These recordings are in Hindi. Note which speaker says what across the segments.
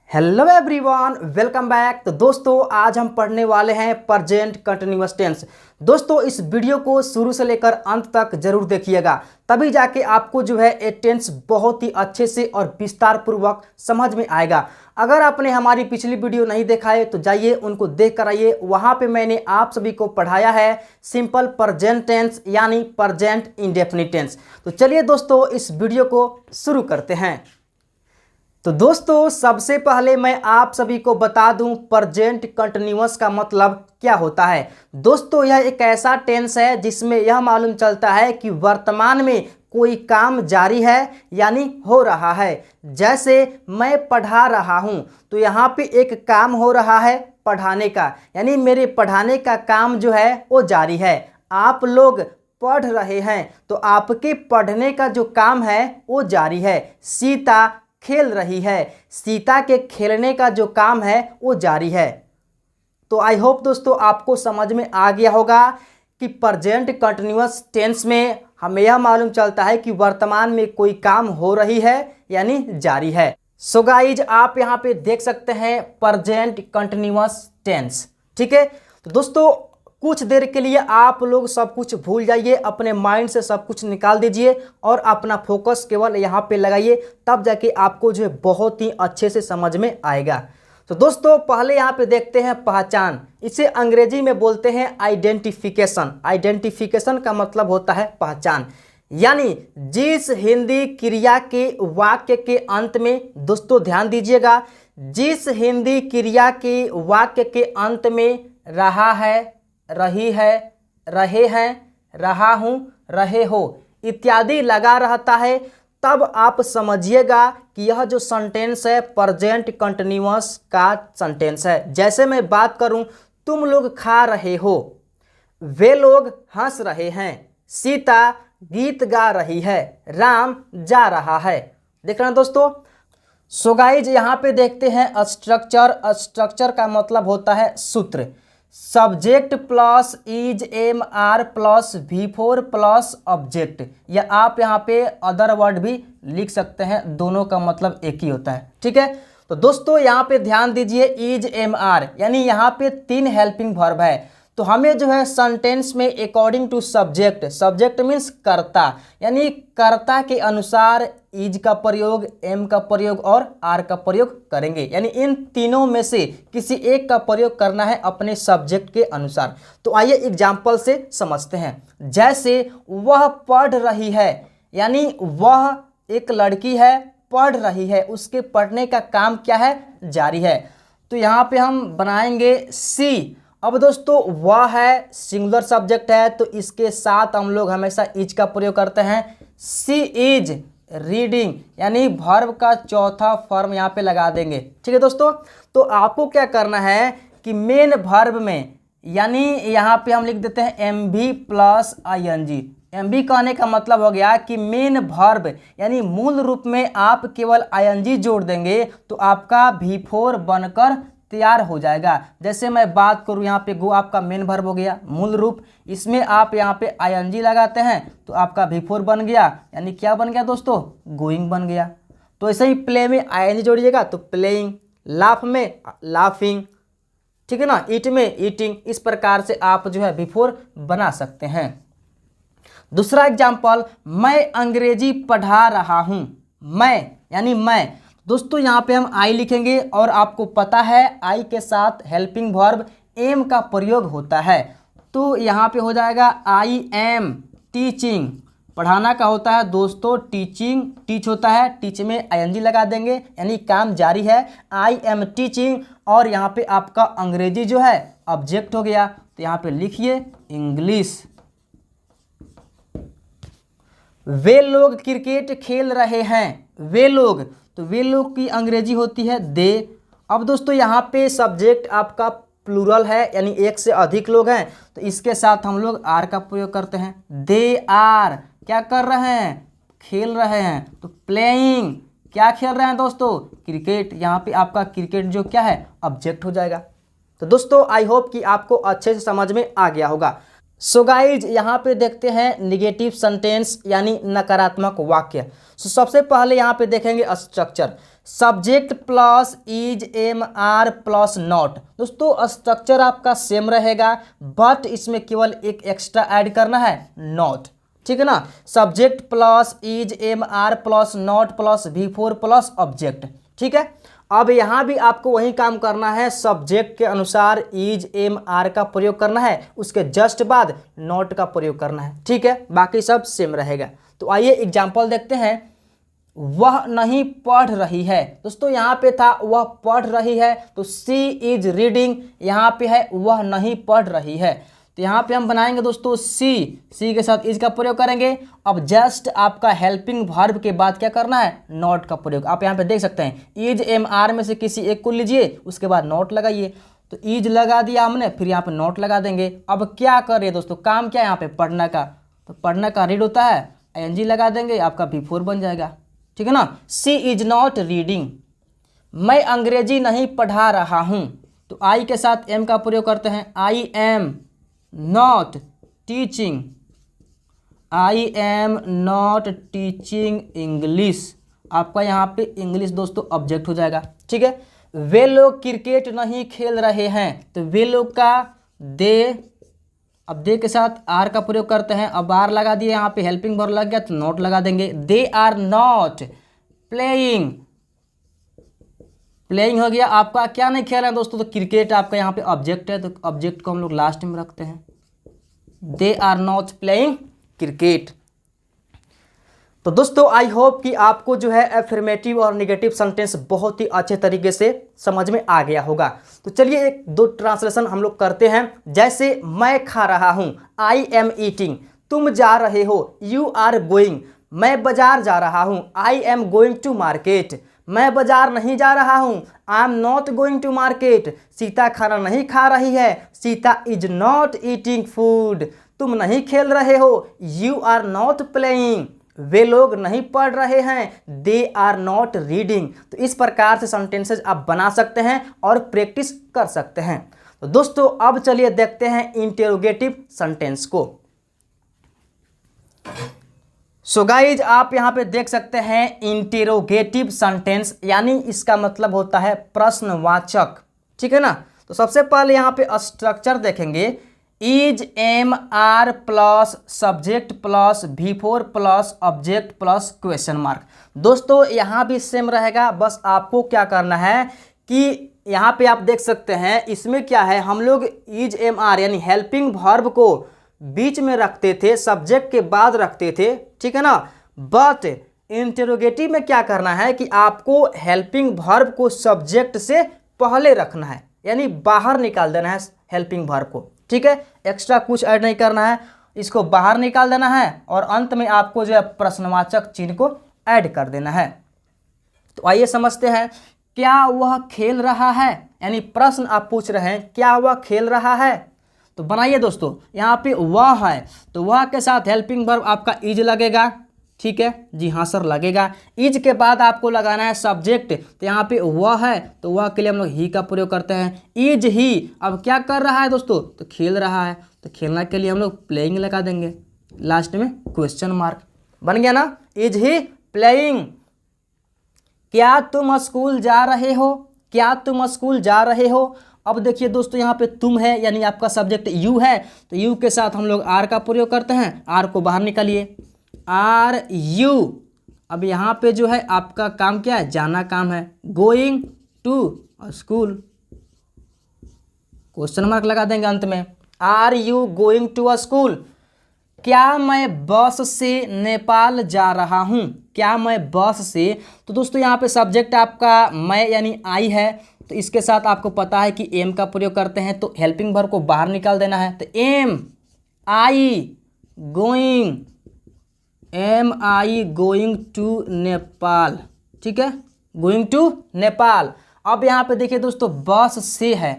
Speaker 1: Hello everyone, welcome back. तो दोस्तों आज हम पढ़ने वाले हैं प्रेजेंट कंटिन्यूअस टेंस। दोस्तों इस वीडियो को शुरू से लेकर अंत तक जरूर देखिएगा, तभी जाके आपको जो है ये टेंस बहुत ही अच्छे से और विस्तार पूर्वक समझ में आएगा। अगर आपने हमारी पिछली वीडियो नहीं देखा है तो जाइए उनको देख कर आइए। वहाँ पे मैंने आप सभी को पढ़ाया है सिंपल प्रेजेंट टेंस यानी प्रेजेंट इंडेफिनिट टेंस। तो चलिए दोस्तों इस वीडियो को शुरू करते हैं। तो दोस्तों सबसे पहले मैं आप सभी को बता दूं प्रेजेंट कंटिन्यूअस का मतलब क्या होता है। दोस्तों यह एक ऐसा टेंस है जिसमें यह मालूम चलता है कि वर्तमान में कोई काम जारी है यानी हो रहा है। जैसे मैं पढ़ा रहा हूं तो यहाँ पे एक काम हो रहा है पढ़ाने का, यानी मेरे पढ़ाने का काम जो है वो जारी है। आप लोग पढ़ रहे हैं तो आपके पढ़ने का जो काम है वो जारी है। सीता खेल रही है, सीता के खेलने का जो काम है वो जारी है। तो आई होप दोस्तों आपको समझ में आ गया होगा कि प्रेजेंट कंटिन्यूअस टेंस में हमें यह मालूम चलता है कि वर्तमान में कोई काम हो रही है यानी जारी है। सो गाइज आप यहाँ पे देख सकते हैं प्रेजेंट कंटिन्यूअस टेंस, ठीक है। तो दोस्तों कुछ देर के लिए आप लोग सब कुछ भूल जाइए, अपने माइंड से सब कुछ निकाल दीजिए और अपना फोकस केवल यहाँ पे लगाइए, तब जाके आपको जो है बहुत ही अच्छे से समझ में आएगा। तो दोस्तों पहले यहाँ पे देखते हैं पहचान। इसे अंग्रेजी में बोलते हैं आइडेंटिफिकेशन। आइडेंटिफिकेशन का मतलब होता है पहचान, यानी जिस हिंदी क्रिया के वाक्य के अंत में, दोस्तों ध्यान दीजिएगा, जिस हिंदी क्रिया के वाक्य के अंत में रहा है, रही है, रहे हैं, रहा हूं, रहे हो इत्यादि लगा रहता है, तब आप समझिएगा कि यह जो सेंटेंस है प्रेजेंट कंटिन्यूअस का सेंटेंस है। जैसे मैं बात करूं, तुम लोग खा रहे हो, वे लोग हंस रहे हैं, सीता गीत गा रही है, राम जा रहा है। देख रहे हैं दोस्तों। सो गाइज यहाँ पे देखते हैं स्ट्रक्चर। स्ट्रक्चर का मतलब होता है सूत्र। Subject plus is am are plus V4 plus object, या आप यहाँ पे अदर वर्ड भी लिख सकते हैं, दोनों का मतलब एक ही होता है, ठीक है। तो दोस्तों यहाँ पे ध्यान दीजिए, इज एम आर यानी यहाँ पे 3 हेल्पिंग वर्ब है। तो हमें जो है सेंटेंस में according to subject, subject means कर्ता, यानी कर्ता के अनुसार इज का प्रयोग, एम का प्रयोग और आर का प्रयोग करेंगे, यानी इन तीनों में से किसी एक का प्रयोग करना है अपने सब्जेक्ट के अनुसार। तो आइए एग्जाम्पल से समझते हैं। जैसे वह पढ़ रही है, यानी वह एक लड़की है, पढ़ रही है, उसके पढ़ने का काम क्या है, जारी है। तो यहाँ पे हम बनाएंगे सी। अब दोस्तों वह है सिंगुलर सब्जेक्ट है, तो इसके साथ हम लोग हमेशा इज का प्रयोग करते हैं। सी इज रीडिंग, यानी वर्ब का चौथा फॉर्म यहाँ पे लगा देंगे, ठीक है दोस्तों। तो आपको क्या करना है कि मेन वर्ब में, यानी यहाँ पे हम लिख देते हैं am be plus ING। Am be कहने का मतलब हो गया कि मेन वर्ब यानी मूल रूप में आप केवल ING जोड़ देंगे तो आपका V4 बनकर तैयार हो जाएगा। जैसे मैं बात करूं यहाँ पे गो आपका मेन वर्ब हो गया मूल रूप, इसमें आप यहाँ पे ING लगाते हैं तो आपका V4 बन गया, यानी क्या बन गया दोस्तों, गोइंग बन गया। तो ऐसे ही प्ले में ING जोड़िएगा तो प्लेइंग, लाफ में लाफिंग, ठीक है ना, ईट में ईटिंग। इस प्रकार से आप जो है V4 बना सकते हैं। दूसरा एग्जाम्पल, मैं अंग्रेजी पढ़ा रहा हूँ। मैं यानी मैं, दोस्तों यहाँ पे हम आई लिखेंगे और आपको पता है आई के साथ हेल्पिंग वर्ब एम का प्रयोग होता है। तो यहाँ पे हो जाएगा आई एम टीचिंग। पढ़ाना का होता है दोस्तों टीचिंग, टीच होता है, टीच में ING लगा देंगे, यानी काम जारी है। आई एम टीचिंग, और यहाँ पे आपका अंग्रेजी जो है ऑब्जेक्ट हो गया, तो यहाँ पे लिखिए इंग्लिश। वे लोग क्रिकेट खेल रहे हैं, वे लोग, तो वे लोग की अंग्रेजी होती है दे। अब दोस्तों यहाँ पे सब्जेक्ट आपका प्लूरल है, यानी एक से अधिक लोग हैं, तो इसके साथ हम लोग आर का प्रयोग करते हैं। दे आर क्या कर रहे हैं, खेल रहे हैं, तो प्लेइंग क्या खेल रहे हैं दोस्तों, क्रिकेट। यहाँ पे आपका क्रिकेट जो क्या है ऑब्जेक्ट हो जाएगा। तो दोस्तों आई होप कि आपको अच्छे से समझ में आ गया होगा। सो गाइज यहाँ पे देखते हैं निगेटिव सेंटेंस यानी नकारात्मक वाक्य। सो सबसे पहले यहाँ पे देखेंगे structure. Subject plus is am are plus not. दोस्तों स्ट्रक्चर आपका सेम रहेगा, बट इसमें केवल एक एक्स्ट्रा ऐड करना है, नॉट। ठीक है ना, subject plus is am are plus not plus V4 plus object. ठीक है, अब यहाँ भी आपको वही काम करना है, सब्जेक्ट के अनुसार इज एम आर का प्रयोग करना है, उसके जस्ट बाद नॉट का प्रयोग करना है। ठीक है, बाकी सब सेम रहेगा। तो आइए एग्जाम्पल देखते हैं। वह नहीं पढ़ रही है। दोस्तों यहाँ पे था वह पढ़ रही है, तो सी इज रीडिंग, यहाँ पे है वह नहीं पढ़ रही है, तो यहाँ पे हम बनाएंगे दोस्तों सी के साथ इज का प्रयोग करेंगे। अब जस्ट आपका हेल्पिंग वर्ब के बाद क्या करना है, नॉट का प्रयोग। आप यहाँ पे देख सकते हैं, इज एम आर में से किसी एक को लीजिए, उसके बाद नॉट लगाइए। तो इज लगा दिया हमने, फिर यहाँ पे नॉट लगा देंगे। अब क्या करिए दोस्तों, काम क्या है यहाँ पे, पढ़ना का, तो पढ़ना का रीड होता है, ING लगा देंगे, आपका V4 बन जाएगा। ठीक है ना, सी इज नॉट रीडिंग। मैं अंग्रेजी नहीं पढ़ा रहा हूँ, तो आई के साथ एम का प्रयोग करते हैं, आई am not teaching, I am not teaching English. आपका यहाँ पे इंग्लिश दोस्तों ऑब्जेक्ट हो जाएगा। ठीक है, वे लोग क्रिकेट नहीं खेल रहे हैं, तो वे लोग का दे, अब दे के साथ आर का प्रयोग करते हैं। अब आर लगा दिए, यहाँ पे हेल्पिंग वर्ब लग गया तो नॉट लगा देंगे। They are not playing, playing हो गया, आपका क्या नहीं खेल रहे हैं दोस्तों, तो क्रिकेट आपका यहाँ पे ऑब्जेक्ट है, तो ऑब्जेक्ट को हम लोग लास्ट में रखते हैं। They are not playing cricket. तो दोस्तों आई होप कि आपको जो है एफर्मेटिव और नेगेटिव सेंटेंस बहुत ही अच्छे तरीके से समझ में आ गया होगा। तो चलिए एक दो ट्रांसलेशन हम लोग करते हैं। जैसे मैं खा रहा हूँ, आई एम ईटिंग, तुम जा रहे हो, यू आर गोइंग, मैं बाजार जा रहा हूँ, I am going to market, मैं बाजार नहीं जा रहा हूँ, I am not going to market, Sita खाना नहीं खा रही है, Sita is not eating food, तुम नहीं खेल रहे हो, यू आर नॉट प्लेइंग, वे लोग नहीं पढ़ रहे हैं, दे आर नॉट रीडिंग। तो इस प्रकार से सेंटेंसेस आप बना सकते हैं और प्रैक्टिस कर सकते हैं। तो दोस्तों अब चलिए देखते हैं इंटेरोगेटिव सेंटेंस को। सो गाइज आप यहाँ पे देख सकते हैं इंटेरोगेटिव सेंटेंस, यानी इसका मतलब होता है प्रश्नवाचक। ठीक है ना, तो सबसे पहले यहाँ पे स्ट्रक्चर देखेंगे, is am are plus subject plus V4 plus object plus question mark. दोस्तों यहाँ भी सेम रहेगा, बस आपको क्या करना है कि यहाँ पे आप देख सकते हैं इसमें क्या है, हम लोग इज एम आर यानी हेल्पिंग वर्ब को बीच में रखते थे, सब्जेक्ट के बाद रखते थे। ठीक है ना, बट इंटेरोगेटिव में क्या करना है कि आपको हेल्पिंग वर्ब को सब्जेक्ट से पहले रखना है, यानी बाहर निकाल देना है हेल्पिंग वर्ब को। ठीक है, एक्स्ट्रा कुछ ऐड नहीं करना है, इसको बाहर निकाल देना है और अंत में आपको जो है प्रश्नवाचक चिन्ह को ऐड कर देना है। तो आइए समझते हैं, क्या वह खेल रहा है, यानी प्रश्न आप पूछ रहे हैं क्या वह खेल रहा है। तो बनाइए दोस्तों, यहाँ पे वह है तो वह के साथ हेल्पिंग वर्ब आपका इज लगेगा। ठीक है, जी हाँ सर लगेगा। इज के बाद आपको लगाना है सब्जेक्ट, तो यहाँ पे वह है तो वह के लिए हम लोग ही का प्रयोग करते हैं, इज ही। अब क्या कर रहा है दोस्तों, तो खेल रहा है, तो खेलना के लिए हम लोग प्लेइंग लगा देंगे, लास्ट में क्वेश्चन मार्क। बन गया ना, इज ही प्लेइंग। क्या तुम स्कूल जा रहे हो, क्या तुम स्कूल जा रहे हो। अब देखिए दोस्तों यहाँ पे तुम है यानी आपका सब्जेक्ट यू है, तो यू के साथ हम लोग आर का प्रयोग करते हैं, आर को बाहर निकालिए, आर यू। अब यहाँ पे जो है आपका काम क्या है, जाना काम है, going to school, question mark लगा देंगे अंत में, are you going to school. क्या मैं बस से नेपाल जा रहा हूँ, क्या मैं बस से। तो दोस्तों यहाँ पे सब्जेक्ट आपका मैं यानी आई है, तो इसके साथ आपको पता है कि एम का प्रयोग करते हैं, तो हेल्पिंग वर्ब को बाहर निकाल देना है, तो am I going, am I going to Nepal. ठीक है, गोइंग टू नेपाल। अब यहाँ पे देखिए दोस्तों बस से है,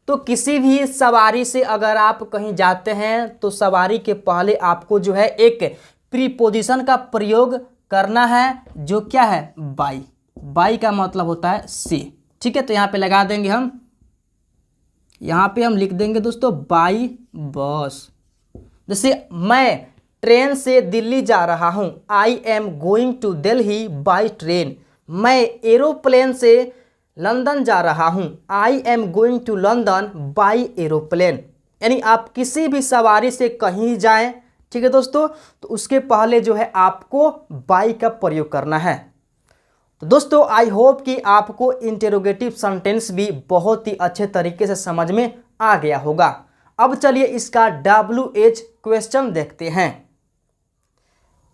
Speaker 1: तो किसी भी सवारी से अगर आप कहीं जाते हैं तो सवारी के पहले आपको जो है एक प्रीपोजिशन का प्रयोग करना है, जो क्या है बाई। बाई का मतलब होता है से। ठीक है, तो यहाँ पे लगा देंगे हम, यहाँ पे हम लिख देंगे दोस्तों बाई बस। जैसे मैं ट्रेन से दिल्ली जा रहा हूँ, I am going to Delhi by train, मैं एरोप्लेन से लंदन जा रहा हूँ। I am going to London by aeroplane. यानी आप किसी भी सवारी से कहीं जाएं, ठीक है दोस्तों, तो उसके पहले जो है आपको बाई का प्रयोग करना है। तो दोस्तों आई होप कि आपको इंटेरोगेटिव सेंटेंस भी बहुत ही अच्छे तरीके से समझ में आ गया होगा। अब चलिए इसका WH क्वेश्चन देखते हैं।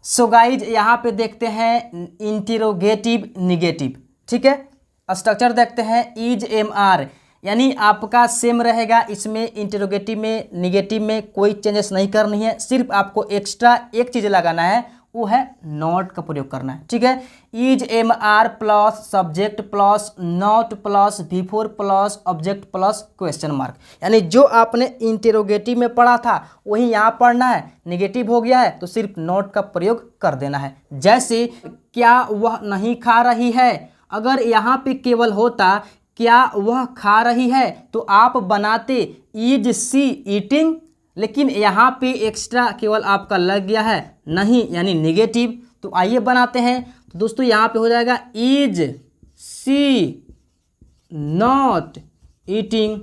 Speaker 1: सो गाइज यहाँ पे देखते हैं इंटेरोगेटिव निगेटिव, ठीक है। स्ट्रक्चर देखते हैं इज एम आर, यानी आपका सेम रहेगा। इसमें इंटेरोगेटिव में निगेटिव में कोई चेंजेस नहीं करनी है, सिर्फ आपको एक्स्ट्रा एक चीज़ लगाना है, वो है नॉट का प्रयोग करना है, ठीक है। Is am are plus subject plus not plus before plus object plus question mark. यानी जो आपने इंटेरोगेटिव में पढ़ा था वही यहाँ पढ़ना है। निगेटिव हो गया है तो सिर्फ नॉट का प्रयोग कर देना है। जैसे क्या वह नहीं खा रही है, अगर यहाँ पे केवल होता क्या वह खा रही है तो आप बनाते इज सी ईटिंग, लेकिन यहाँ पे एक्स्ट्रा केवल आपका लग गया है नहीं, यानी निगेटिव। तो आइए बनाते हैं। तो दोस्तों यहाँ पे हो जाएगा इज सी नॉट ईटिंग।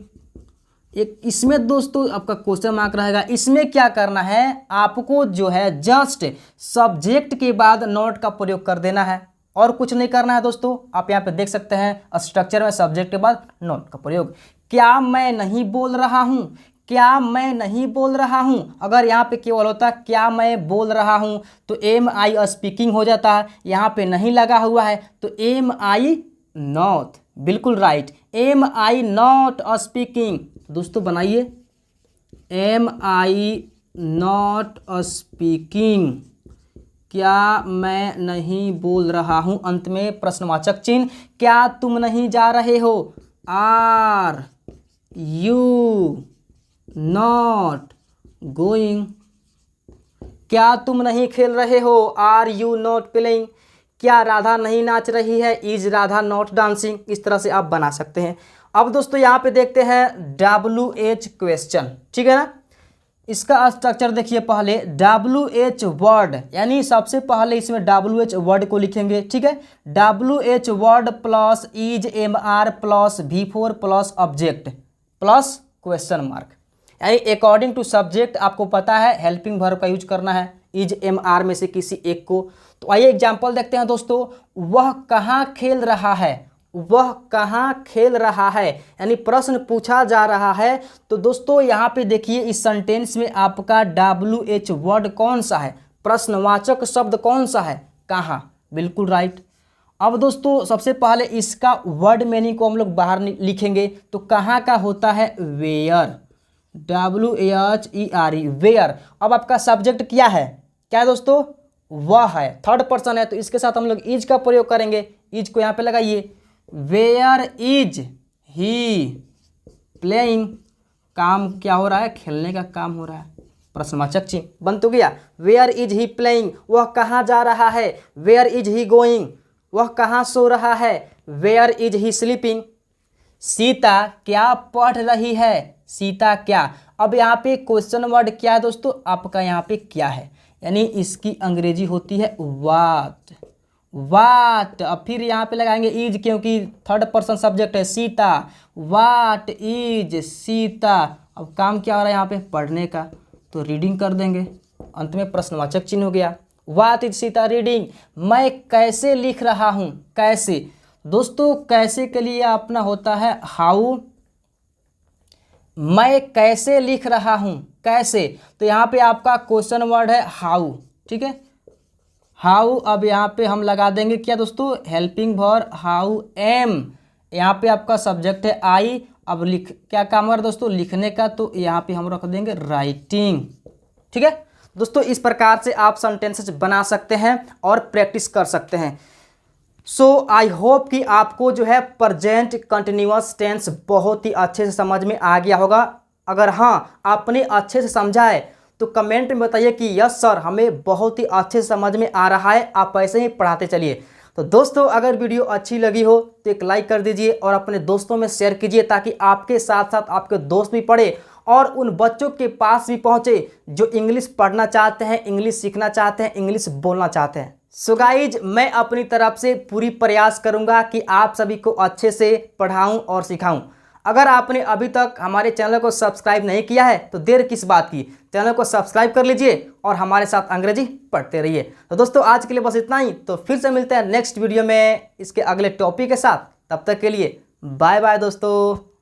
Speaker 1: एक इसमें दोस्तों आपका क्वेश्चन मार्क रहेगा। इसमें क्या करना है, आपको जो है जस्ट सब्जेक्ट के बाद नॉट का प्रयोग कर देना है और कुछ नहीं करना है दोस्तों। आप यहाँ पे देख सकते हैं स्ट्रक्चर में सब्जेक्ट के बाद नॉट का प्रयोग। क्या मैं नहीं बोल रहा हूँ, क्या मैं नहीं बोल रहा हूँ, अगर यहाँ पे केवल होता क्या मैं बोल रहा हूँ तो एम आई स्पीकिंग हो जाता है। यहाँ पे नहीं लगा हुआ है तो एम आई नॉट, बिल्कुल right, am I not speaking. दोस्तों बनाइए एम आई नॉट स्पीकिंग, क्या मैं नहीं बोल रहा हूँ, अंत में प्रश्नवाचक चिन्ह। क्या तुम नहीं जा रहे हो, आर यू नॉट गोइंग। क्या तुम नहीं खेल रहे हो, आर यू नॉट प्लेइंग। क्या राधा नहीं नाच रही है, इज राधा नॉट डांसिंग। इस तरह से आप बना सकते हैं। अब दोस्तों यहाँ पे देखते हैं WH क्वेश्चन, ठीक है ना। इसका स्ट्रक्चर देखिए पहले WH वर्ड, यानी सबसे पहले इसमें WH वर्ड को लिखेंगे, ठीक है। WH word plus is am are plus V4 plus object plus question mark. यानी अकॉर्डिंग टू सब्जेक्ट आपको पता है हेल्पिंग वर्ब का यूज करना है इज एम आर में से किसी एक को। तो आइए एग्जाम्पल देखते हैं दोस्तों। वह कहाँ खेल रहा है, वह कहाँ खेल रहा है, यानी प्रश्न पूछा जा रहा है। तो दोस्तों यहाँ पे देखिए इस सेंटेंस में आपका WH वर्ड कौन सा है, प्रश्नवाचक शब्द कौन सा है, कहाँ, बिल्कुल राइट। अब दोस्तों सबसे पहले इसका वर्ड मीनिंग को हम लोग बाहर लिखेंगे। तो कहाँ का होता है वेयर, WHERE वेयर। अब आपका सब्जेक्ट क्या है, क्या है दोस्तों, वह है, थर्ड पर्सन है, तो इसके साथ हम लोग इज का प्रयोग करेंगे। इज को यहाँ पे लगाइए, वेयर इज ही प्लेइंग। काम क्या हो रहा है, खेलने का काम हो रहा है, प्रश्नवाचक चिन्ह बन तो गया। वेयर इज ही प्लेइंग, वह कहाँ जा रहा है, वेयर इज ही गोइंग, वह कहाँ सो रहा है, where is he sleeping. Sita क्या पढ़ रही है, सीता क्या। अब यहाँ पे क्वेश्चन वर्ड क्या है दोस्तों, आपका यहाँ पे क्या है, यानी इसकी अंग्रेजी होती है वाट, वाट। अब फिर यहाँ पे लगाएंगे इज, क्योंकि थर्ड पर्सन सब्जेक्ट है सीता, वाट इज सीता। अब काम क्या हो रहा है यहाँ पे, पढ़ने का, तो रीडिंग कर देंगे, अंत में प्रश्नवाचक चिन्ह हो गया। What is Sita reading. मैं कैसे लिख रहा हूँ, कैसे दोस्तों, कैसे के लिए अपना होता है हाउ। मैं कैसे लिख रहा हूँ, कैसे, तो यहाँ पे आपका क्वेश्चन वर्ड है हाउ, ठीक है, हाउ। अब यहाँ पे हम लगा देंगे क्या दोस्तों, हेल्पिंग वर्ब हाउ एम। यहाँ पे आपका सब्जेक्ट है आई। अब लिख क्या काम है दोस्तों, लिखने का, तो यहाँ पे हम रख देंगे राइटिंग, ठीक है दोस्तों। इस प्रकार से आप सेंटेंसेस बना सकते हैं और प्रैक्टिस कर सकते हैं। सो आई होप कि आपको जो है प्रेजेंट कंटिन्यूअस टेंस बहुत ही अच्छे से समझ में आ गया होगा। अगर हाँ आपने अच्छे से समझा है तो कमेंट में बताइए कि यस सर हमें बहुत ही अच्छे से समझ में आ रहा है, आप ऐसे ही पढ़ाते चलिए। तो दोस्तों अगर वीडियो अच्छी लगी हो तो एक लाइक कर दीजिए और अपने दोस्तों में शेयर कीजिए, ताकि आपके साथ साथ आपके दोस्त भी पढ़े और उन बच्चों के पास भी पहुँचे जो इंग्लिश पढ़ना चाहते हैं, इंग्लिश सीखना चाहते हैं, इंग्लिश बोलना चाहते हैं। सो गाइज मैं अपनी तरफ से पूरी प्रयास करूंगा कि आप सभी को अच्छे से पढ़ाऊं और सिखाऊं। अगर आपने अभी तक हमारे चैनल को सब्सक्राइब नहीं किया है तो देर किस बात की, चैनल को सब्सक्राइब कर लीजिए और हमारे साथ अंग्रेजी पढ़ते रहिए। तो दोस्तों आज के लिए बस इतना ही, तो फिर से मिलते हैं नेक्स्ट वीडियो में इसके अगले टॉपिक के साथ। तब तक के लिए बाय बाय दोस्तों।